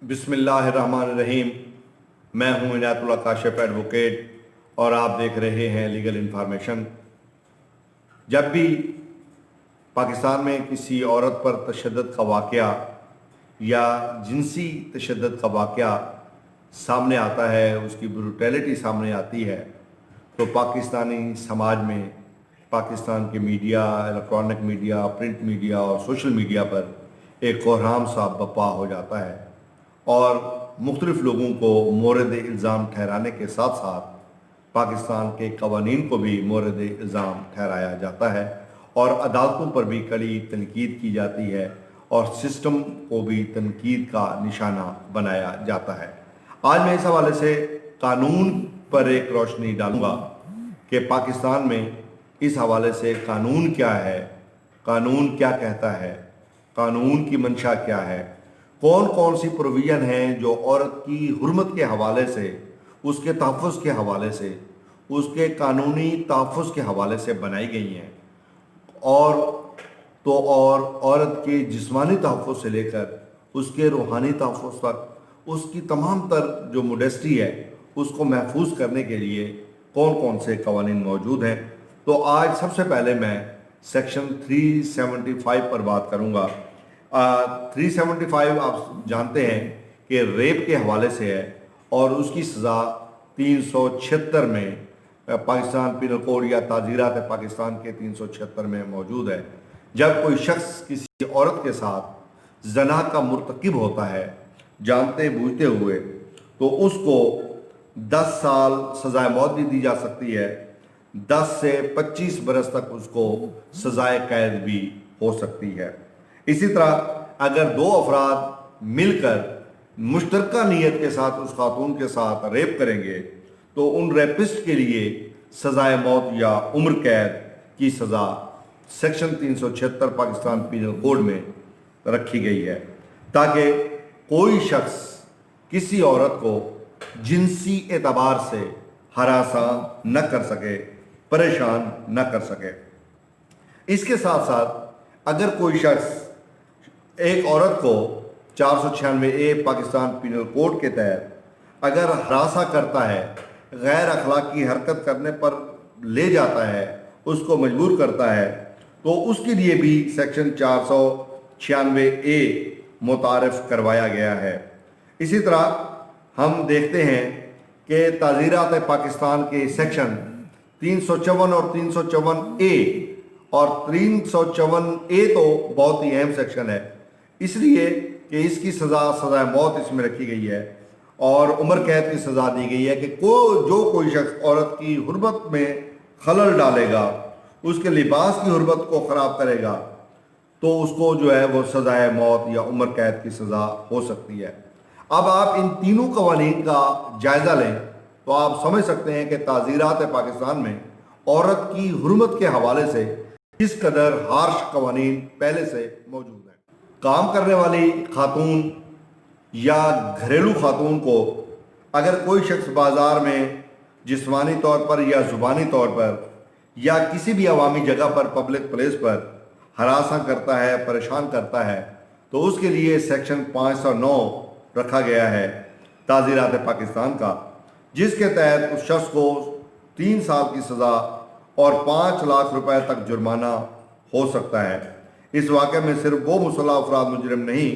बिस्मिल्लाहिर्रहमानिर्रहीम। मैं हूं इनायतुल्लाह काशिफ एडवोकेट और आप देख रहे हैं लीगल इन्फॉर्मेशन। जब भी पाकिस्तान में किसी औरत पर तशद्दुद का वाक़या या जिनसी तशद्दुद का वाक़या सामने आता है, उसकी ब्रूटैलिटी सामने आती है, तो पाकिस्तानी समाज में, पाकिस्तान के media, electronic media, print media और सोशल मीडिया पर एक कोहराम सा बपा हो जाता है और मुख्तलिफ लोगों को मोरद इल्ज़ाम ठहराने के साथ साथ पाकिस्तान के कवानीन को भी मोरद इल्ज़ाम ठहराया जाता है और अदालतों पर भी कड़ी तनकीद की जाती है और सिस्टम को भी तनकीद का निशाना बनाया जाता है। आज मैं इस हवाले से कानून पर एक रोशनी डालूंगा कि पाकिस्तान में इस हवाले से कानून क्या है, कानून क्या कहता है, कानून की मंशा क्या है, कौन कौन सी प्रोविज़न हैं जो औरत की हुर्मत के हवाले से, उसके तहफ़्फ़ुज़ के हवाले से, उसके कानूनी तहफ़्फ़ुज़ के हवाले से बनाई गई हैं और औरत के जिस्मानी तहफ़्फ़ुज़ से लेकर उसके रूहानी तहफ़्फ़ुज़ तक उसकी तमाम तर जो मोडेस्टी है उसको महफूज करने के लिए कौन कौन से कवानीन मौजूद हैं। तो आज सबसे पहले मैं सेक्शन 375 पर बात करूंगा। 375 आप जानते हैं कि रेप के हवाले से है और उसकी सज़ा 376 में पाकिस्तान पिनल कोड या ताज़ीरात पाकिस्तान के 376 में मौजूद है। जब कोई शख्स किसी औरत के साथ ज़ना का मुर्तकिब होता है जानते बूझते हुए, तो उसको 10 साल सज़ाए मौत भी दी जा सकती है, 10 से 25 बरस तक उसको सज़ाए कैद भी हो सकती है। इसी तरह अगर दो अफराद मिलकर मुश्तरका नीयत के साथ उस खातून के साथ रेप करेंगे तो उन रेपिस्ट के लिए सज़ाए मौत या उम्र कैद की सज़ा सेक्शन 376 पाकिस्तान पीनल कोड में रखी गई है ताकि कोई शख्स किसी औरत को जिनसी एतबार से हरासा न कर सके, परेशान न कर सके। इसके साथ साथ अगर कोई शख्स एक औरत को 496A पाकिस्तान पीनल कोड के तहत अगर हरासा करता है, गैर अखलाकी हरकत करने पर ले जाता है, उसको मजबूर करता है, तो उसके लिए भी सेक्शन 496A मुतारफ़ करवाया गया है। इसी तरह हम देखते हैं कि ताज़ीरात पाकिस्तान के सेक्शन 354 और 354A और 354A तो बहुत ही अहम सेक्शन है, इसलिए कि इसकी सज़ाए मौत इसमें रखी गई है और उम्र कैद की सज़ा दी गई है कि कोई शख्स औरत की हुर्मत में खलल डालेगा, उसके लिबास की हुर्मत को ख़राब करेगा, तो उसको जो है वो सज़ाए मौत या उम्र कैद की सज़ा हो सकती है। अब आप इन तीनों कवानीन का जायज़ा लें तो आप समझ सकते हैं कि ताज़ीरात पाकिस्तान में औरत की हुर्मत के हवाले से किस कदर हार्श कवानीन पहले से मौजूद हैं। काम करने वाली खातून या घरेलू खातून को अगर कोई शख्स बाज़ार में जिस्मानी तौर पर या ज़ुबानी तौर पर या किसी भी अवामी जगह पर, पब्लिक प्लेस पर हरासा करता है, परेशान करता है, तो उसके लिए सेक्शन 509 रखा गया है ताज़ीरात पाकिस्तान का, जिसके तहत उस शख्स को 3 साल की सज़ा और 5 लाख रुपए तक जुर्माना हो सकता है। इस वाक़े में सिर्फ वो मुसल्लह अफराद मुजरिम नहीं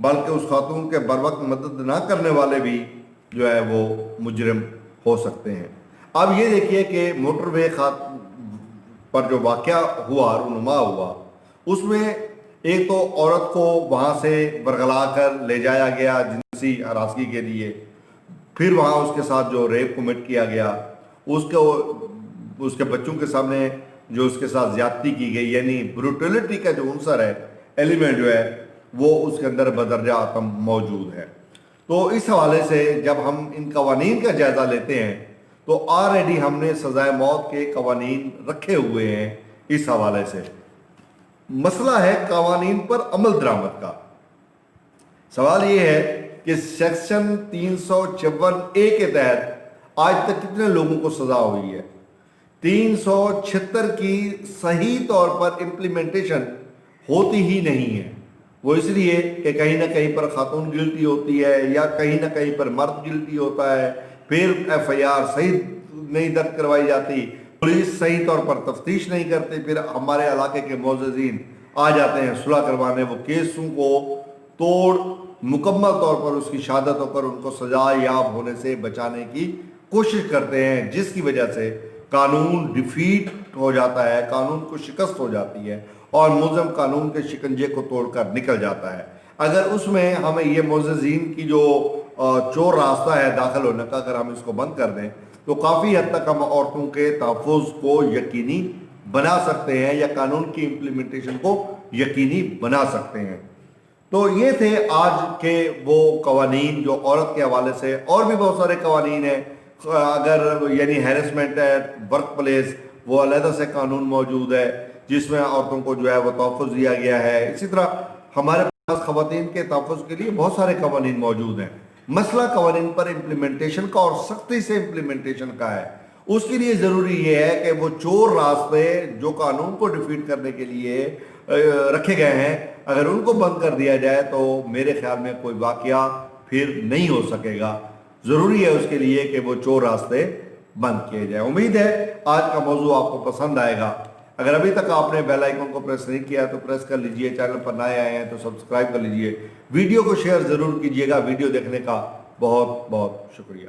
बल्कि उस खातून के बर वक्त मदद ना करने वाले भी जो है वो मुजरिम हो सकते हैं। अब ये देखिए कि मोटरवे पर जो वाक़या हुआ, रूनुमा हुआ, उसमें एक तो औरत को वहाँ से बरगला कर ले जाया गया जिनसी हरासगी के लिए, फिर वहाँ उसके साथ जो रेप कमिट किया गया, उसके बच्चों के सामने जो उसके साथ ज़्यादती की गई, यानी ब्रूटलिटी का जो अंसर है, एलिमेंट जो है वो उसके अंदर बदरजा आतम मौजूद है। तो इस हवाले से जब हम इन कवानीन का जायज़ा लेते हैं तो ऑलरेडी हमने सज़ाए मौत के कवानीन रखे हुए हैं। इस हवाले से मसला है कवानीन पर अमल दरामद का। सवाल ये है कि सेक्शन 354A के तहत आज तक कितने लोगों को सज़ा हुई है। 376 की सही तौर पर इम्प्लीमेंटेशन होती ही नहीं है। वो इसलिए कि कहीं ना कहीं पर खातून गिल्टी होती है या कहीं ना कहीं पर मर्द गिल्टी होता है, फिर FIR सही नहीं दर्ज करवाई जाती, पुलिस सही तौर पर तफ्तीश नहीं करती, फिर हमारे इलाके के मोअज़्ज़िज़ीन आ जाते हैं सुलह करवाने, वो केसों को तोड़ मुकम्मल तौर पर उसकी शहादत होकर उनको सजा याब होने से बचाने की कोशिश करते हैं, जिसकी वजह से कानून डिफीट हो जाता है, कानून को शिकस्त हो जाती है और मुल्ज़िम कानून के शिकंजे को तोड़कर निकल जाता है। अगर उसमें हमें ये मुअज़्ज़िज़ीन की जो चोर रास्ता है दाखिल होने का, अगर हम इसको बंद कर दें तो काफ़ी हद तक हम औरतों के तहफ़्फ़ुज़ को यकीनी बना सकते हैं या कानून की इम्प्लीमेंटेशन को यकीनी बना सकते हैं। तो ये थे आज के वो कवानीन जो औरत के हवाले से, और भी बहुत सारे कवानीन हैं। अगर यानी हैरेसमेंट एट वर्क प्लेस, वो अलहदा से कानून मौजूद है जिसमें औरतों को जो है वो तहफ़्फ़ुज़ दिया गया है। इसी तरह हमारे पास ख़वातीन के तहफ़्फ़ुज़ के लिए बहुत सारे कवानीन मौजूद हैं। मसला कवानीन पर इम्प्लीमेंटेशन का और सख्ती से इम्प्लीमेंटेशन का है। उसके लिए ज़रूरी ये है कि वो चोर रास्ते जो कानून को डिफीट करने के लिए रखे गए हैं, अगर उनको बंद कर दिया जाए तो मेरे ख्याल में कोई वाक़या फिर नहीं हो सकेगा। ज़रूरी है उसके लिए कि वो चोर रास्ते बंद किए जाए। उम्मीद है आज का मौजू आपको पसंद आएगा। अगर अभी तक आपने बेल आइकन को प्रेस नहीं किया तो प्रेस कर लीजिए, चैनल पर नए आए हैं तो सब्सक्राइब कर लीजिए, वीडियो को शेयर ज़रूर कीजिएगा। वीडियो देखने का बहुत बहुत शुक्रिया।